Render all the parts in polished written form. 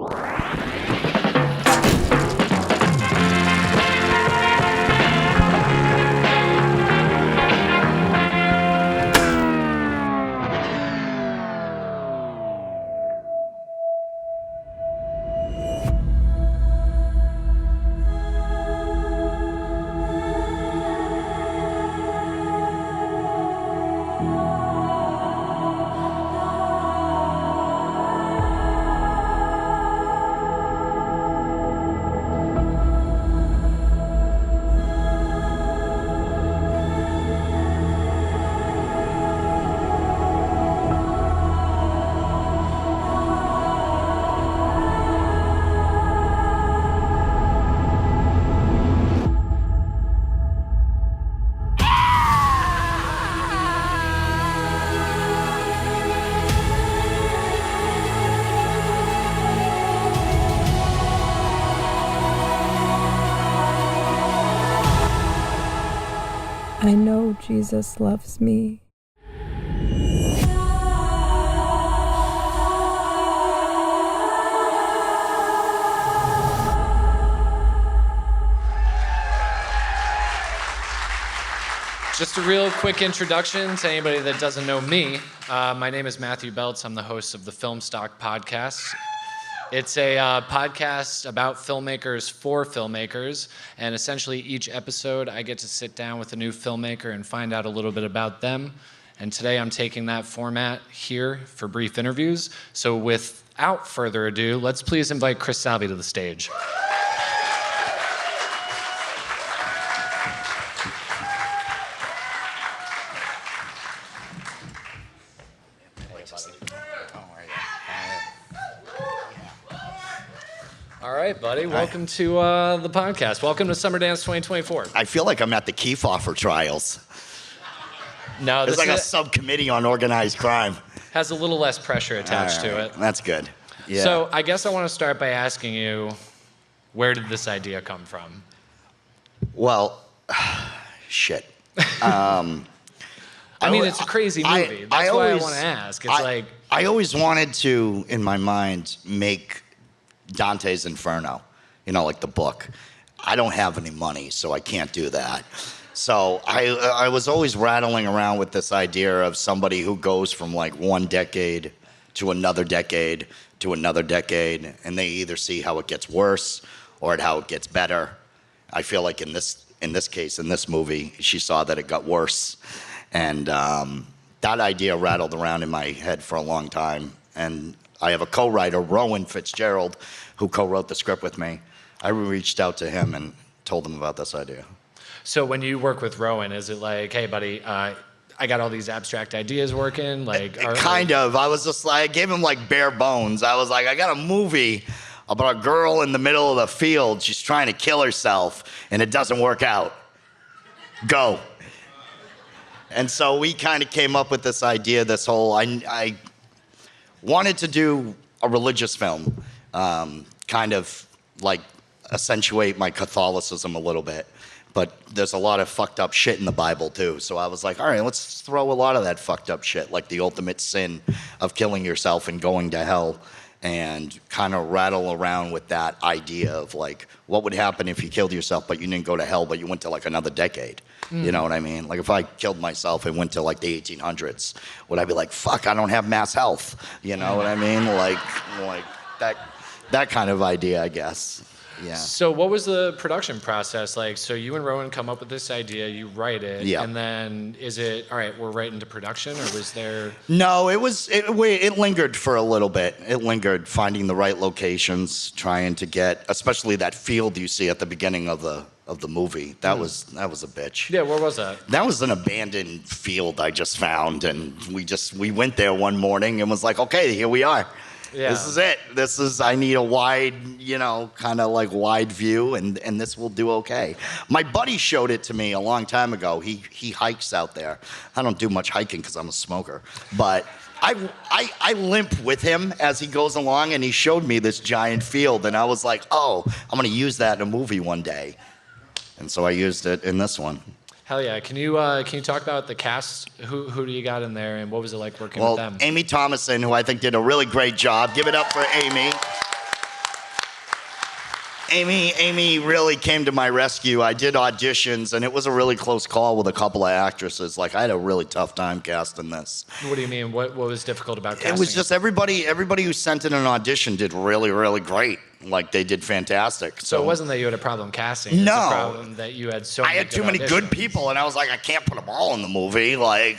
I know Jesus loves me. Just a real quick introduction to anybody that doesn't know me. My name is Matthew Beltz. I'm the host of the Film Stock Podcast. It's a podcast about filmmakers for filmmakers, and essentially each episode I get to sit down with a new filmmaker and find out a little bit about them. And today I'm taking that format here for brief interviews. So without further ado, let's please invite Kris Salvi to the stage. All right, buddy. Welcome to the podcast. Welcome to Summerdance 2024. I feel like I'm at the Kefauver trials. No, There's like a subcommittee on organized crime. Has a little less pressure attached to it. That's good. Yeah. So I guess I want to start by asking you, where did this idea come from? Well, shit. I mean, it's a crazy movie. That's why I want to ask. I always wanted to, in my mind, make Dante's Inferno, like the book. I don't have any money, so I can't do that. So I was always rattling around with this idea of somebody who goes from like one decade to another decade to another decade, and they either see how it gets worse or how it gets better. I feel like in this case, in this movie, she saw that it got worse, and that idea rattled around in my head for a long time. And I have a co-writer, Rowan Fitzgerald, who co-wrote the script with me. I reached out to him and told him about this idea. So when you work with Rowan, is it like, hey, buddy, I got all these abstract ideas working? Kind of. I was just like, I gave him like bare bones. I was like, I got a movie about a girl in the middle of the field. She's trying to kill herself, and it doesn't work out. Go. And so we kind of came up with this idea, I wanted to do a religious film, kind of like accentuate my Catholicism a little bit. But there's a lot of fucked up shit in the Bible too. So I was like, all right, let's throw a lot of that fucked up shit, like the ultimate sin of killing yourself and going to hell, and kind of rattle around with that idea of like, what would happen if you killed yourself, but you didn't go to hell, but you went to like another decade? You know what I mean? Like if I killed myself and went to like the 1800s, would I be like, fuck, I don't have mass health? You know what I mean? Like that kind of idea, I guess. Yeah. So what was the production process like? So you and Rowan come up with this idea, you write it, and then is it, all right, we're right into production, or was there? No, it lingered for a little bit. It lingered, finding the right locations, trying to get, especially that field you see at the beginning of the movie. That was a bitch. Yeah, where was that? That was an abandoned field I just found, and we went there one morning and was like, okay, here we are. Yeah. This is it. I need a wide, kind of like wide view, and this will do okay. My buddy showed it to me a long time ago. He hikes out there. I don't do much hiking because I'm a smoker, but I limp with him as he goes along, and he showed me this giant field, and I was like, oh, I'm going to use that in a movie one day. And so I used it in this one. Hell yeah. Can you talk about the cast? Who do you got in there, and what was it like working with them? Amy Thomason, who I think did a really great job. Give it up for Amy. Amy really came to my rescue. I did auditions, and it was a really close call with a couple of actresses. Like, I had a really tough time casting this. What do you mean? What was difficult about casting? It was just everybody who sent in an audition did really, really great. Like, they did fantastic. So it wasn't that you had a problem casting. It was a problem that you had I had too many good people, and I was like, I can't put them all in the movie. Like,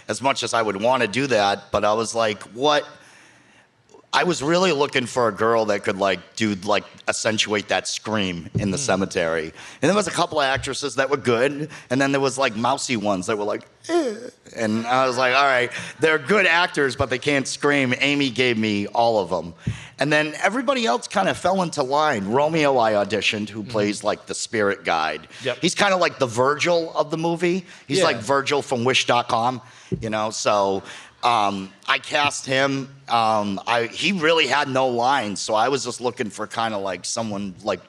as much as I would want to do that, but I was like, what? I was really looking for a girl that could accentuate that scream in the cemetery. And there was a couple of actresses that were good, and then there was like mousy ones that were like, eh. And I was like, all right, they're good actors, but they can't scream. Amy gave me all of them. And then everybody else kind of fell into line. Romeo I auditioned, who plays like the spirit guide. Yep. He's kind of like the Virgil of the movie. He's like Virgil from Wish.com, so... I cast him. He really had no lines, so I was just looking for kind of like someone like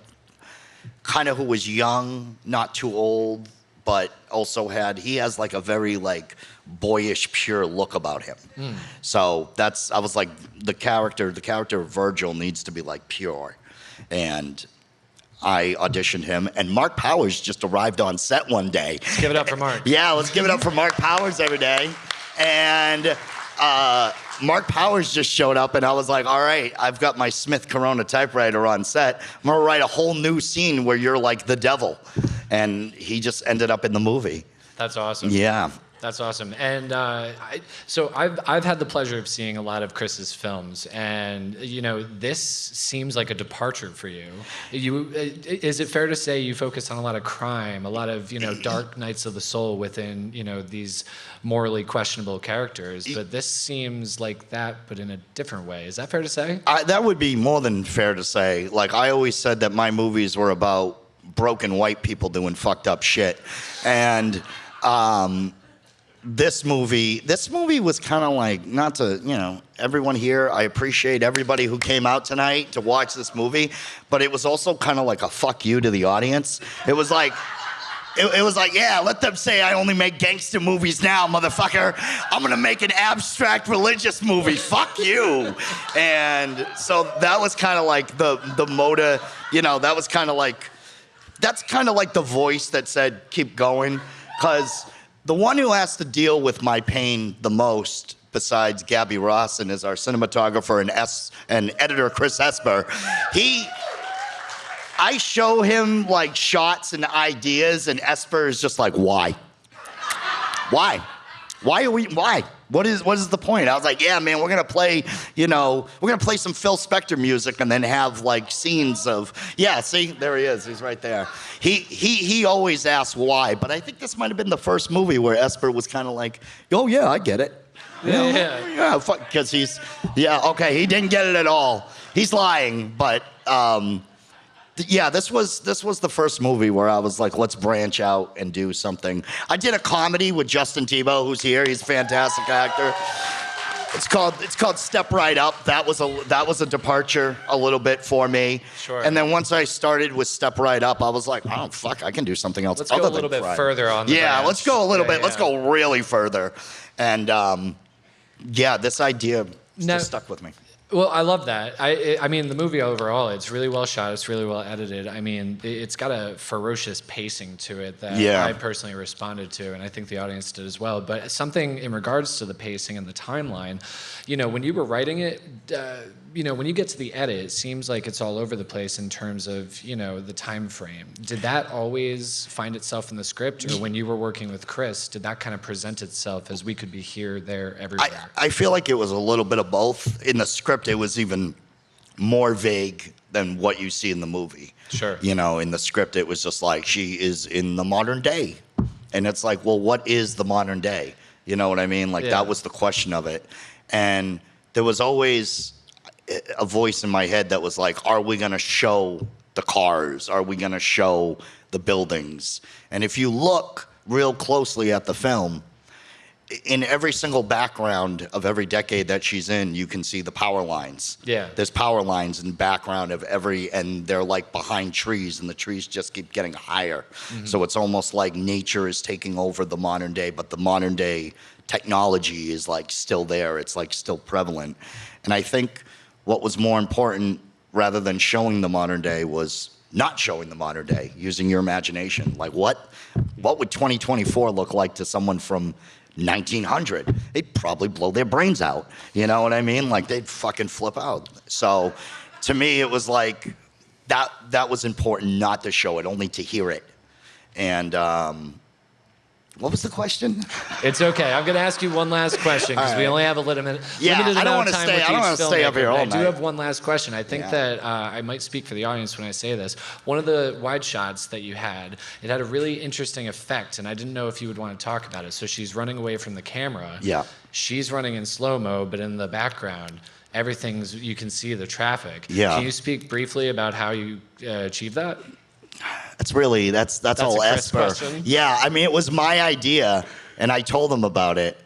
kind of who was young, not too old, but also he has like a very like boyish, pure look about him. So I was like, the character of Virgil needs to be like pure. And I auditioned him, and Mark Powers just arrived on set one day. Let's give it up for Mark. Yeah, let's give it up for Mark Powers every day. And Mark Powers just showed up, and I was like, all right, I've got my Smith Corona typewriter on set. I'm going to write a whole new scene where you're like the devil. And he just ended up in the movie. That's awesome. Yeah. That's awesome. And so I've had the pleasure of seeing a lot of Kris's films, and this seems like a departure for you. Is it fair to say you focus on a lot of crime, a lot of dark nights of the soul within these morally questionable characters? But this seems like that, but in a different way. Is that fair to say? That would be more than fair to say. Like, I always said that my movies were about broken white people doing fucked up shit, and This movie was kind of like, not to, everyone here, I appreciate everybody who came out tonight to watch this movie, but it was also kind of like a fuck you to the audience. It was like, yeah, let them say I only make gangster movies now, motherfucker. I'm gonna make an abstract religious movie. Fuck you. And so that was kind of like the motive, that was kind of like, that's kind of like the voice that said, keep going, because the one who has to deal with my pain the most, besides Gabby Rawson, is our cinematographer and editor, Chris Esper. I show him like shots and ideas, and Esper is just like, why? Why? Why? What is the point? I was like, yeah, man, we're gonna play some Phil Spector music and then have like scenes of, yeah, see, there he is, he's right there. He always asks why, but I think this might have been the first movie where Esper was kind of like, oh yeah, I get it. Yeah, because he didn't get it at all. He's lying, but yeah, this was the first movie where I was like, let's branch out and do something. I did a comedy with Justin Tebow, who's here. He's a fantastic actor. It's called Step Right Up. That was a departure a little bit for me. Sure. And then once I started with Step Right Up, I was like, oh fuck, I can do something else. Let's go a little bit further on. Yeah, let's go a little bit. Let's go really further. And this idea just stuck with me. Well, I love that. I mean, the movie overall, it's really well shot. It's really well edited. I mean, it's got a ferocious pacing to it that I personally responded to, and I think the audience did as well. But something in regards to the pacing and the timeline, when you were writing it, when you get to the edit, it seems like it's all over the place in terms of, the time frame. Did that always find itself in the script, or when you were working with Kris, did that kind of present itself as we could be here, there, everywhere? I feel like it was a little bit of both. In the script, it was even more vague than what you see in the movie. Sure. In the script, it was just like, she is in the modern day. And it's like, well, what is the modern day? You know what I mean? Like, that was the question of it. And there was always a voice in my head that was like, are we going to show the cars? Are we going to show the buildings? And if you look real closely at the film, in every single background of every decade that she's in, you can see the power lines. Yeah. There's power lines in the background of and they're like behind trees, and the trees just keep getting higher. Mm-hmm. So it's almost like nature is taking over the modern day, but the modern day technology is like still there. It's like still prevalent. And I think what was more important, rather than showing the modern day, was not showing the modern day, using your imagination. Like what would 2024 look like to someone from 1900? They'd probably blow their brains out. You know what I mean? Like they'd fucking flip out. So to me, it was like that was important, not to show it, only to hear it. And what was the question? It's okay. I'm going to ask you one last question because we only have a limited amount of time with each I don't want to stay up here all I night. do have one last question. I think that I might speak for the audience when I say this. One of the wide shots that you had, it had a really interesting effect, and I didn't know if you would want to talk about it. So she's running away from the camera. Yeah. She's running in slow-mo, but in the background, you can see the traffic. Yeah. Can you speak briefly about how you achieved that? That's all a Kris Esper. question? Yeah, I mean, it was my idea, and I told them about it.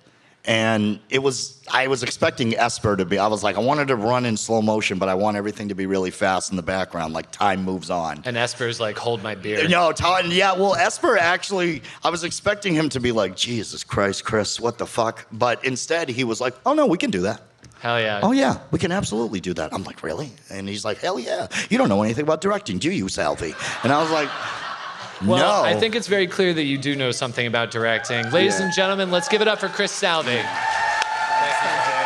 And I was expecting Esper to be, I was like, I wanted to run in slow motion, but I want everything to be really fast in the background, like time moves on. And Esper's like, hold my beer. No, well, Esper actually, I was expecting him to be like, Jesus Christ, Kris, what the fuck? But instead, he was like, oh no, we can do that. Hell yeah. Oh yeah, we can absolutely do that. I'm like, really? And he's like, hell yeah. You don't know anything about directing, do you, Salvi? And I was like, well, no. I think it's very clear that you do know something about directing. Ladies and gentlemen, let's give it up for Kris Salvi. Thank you.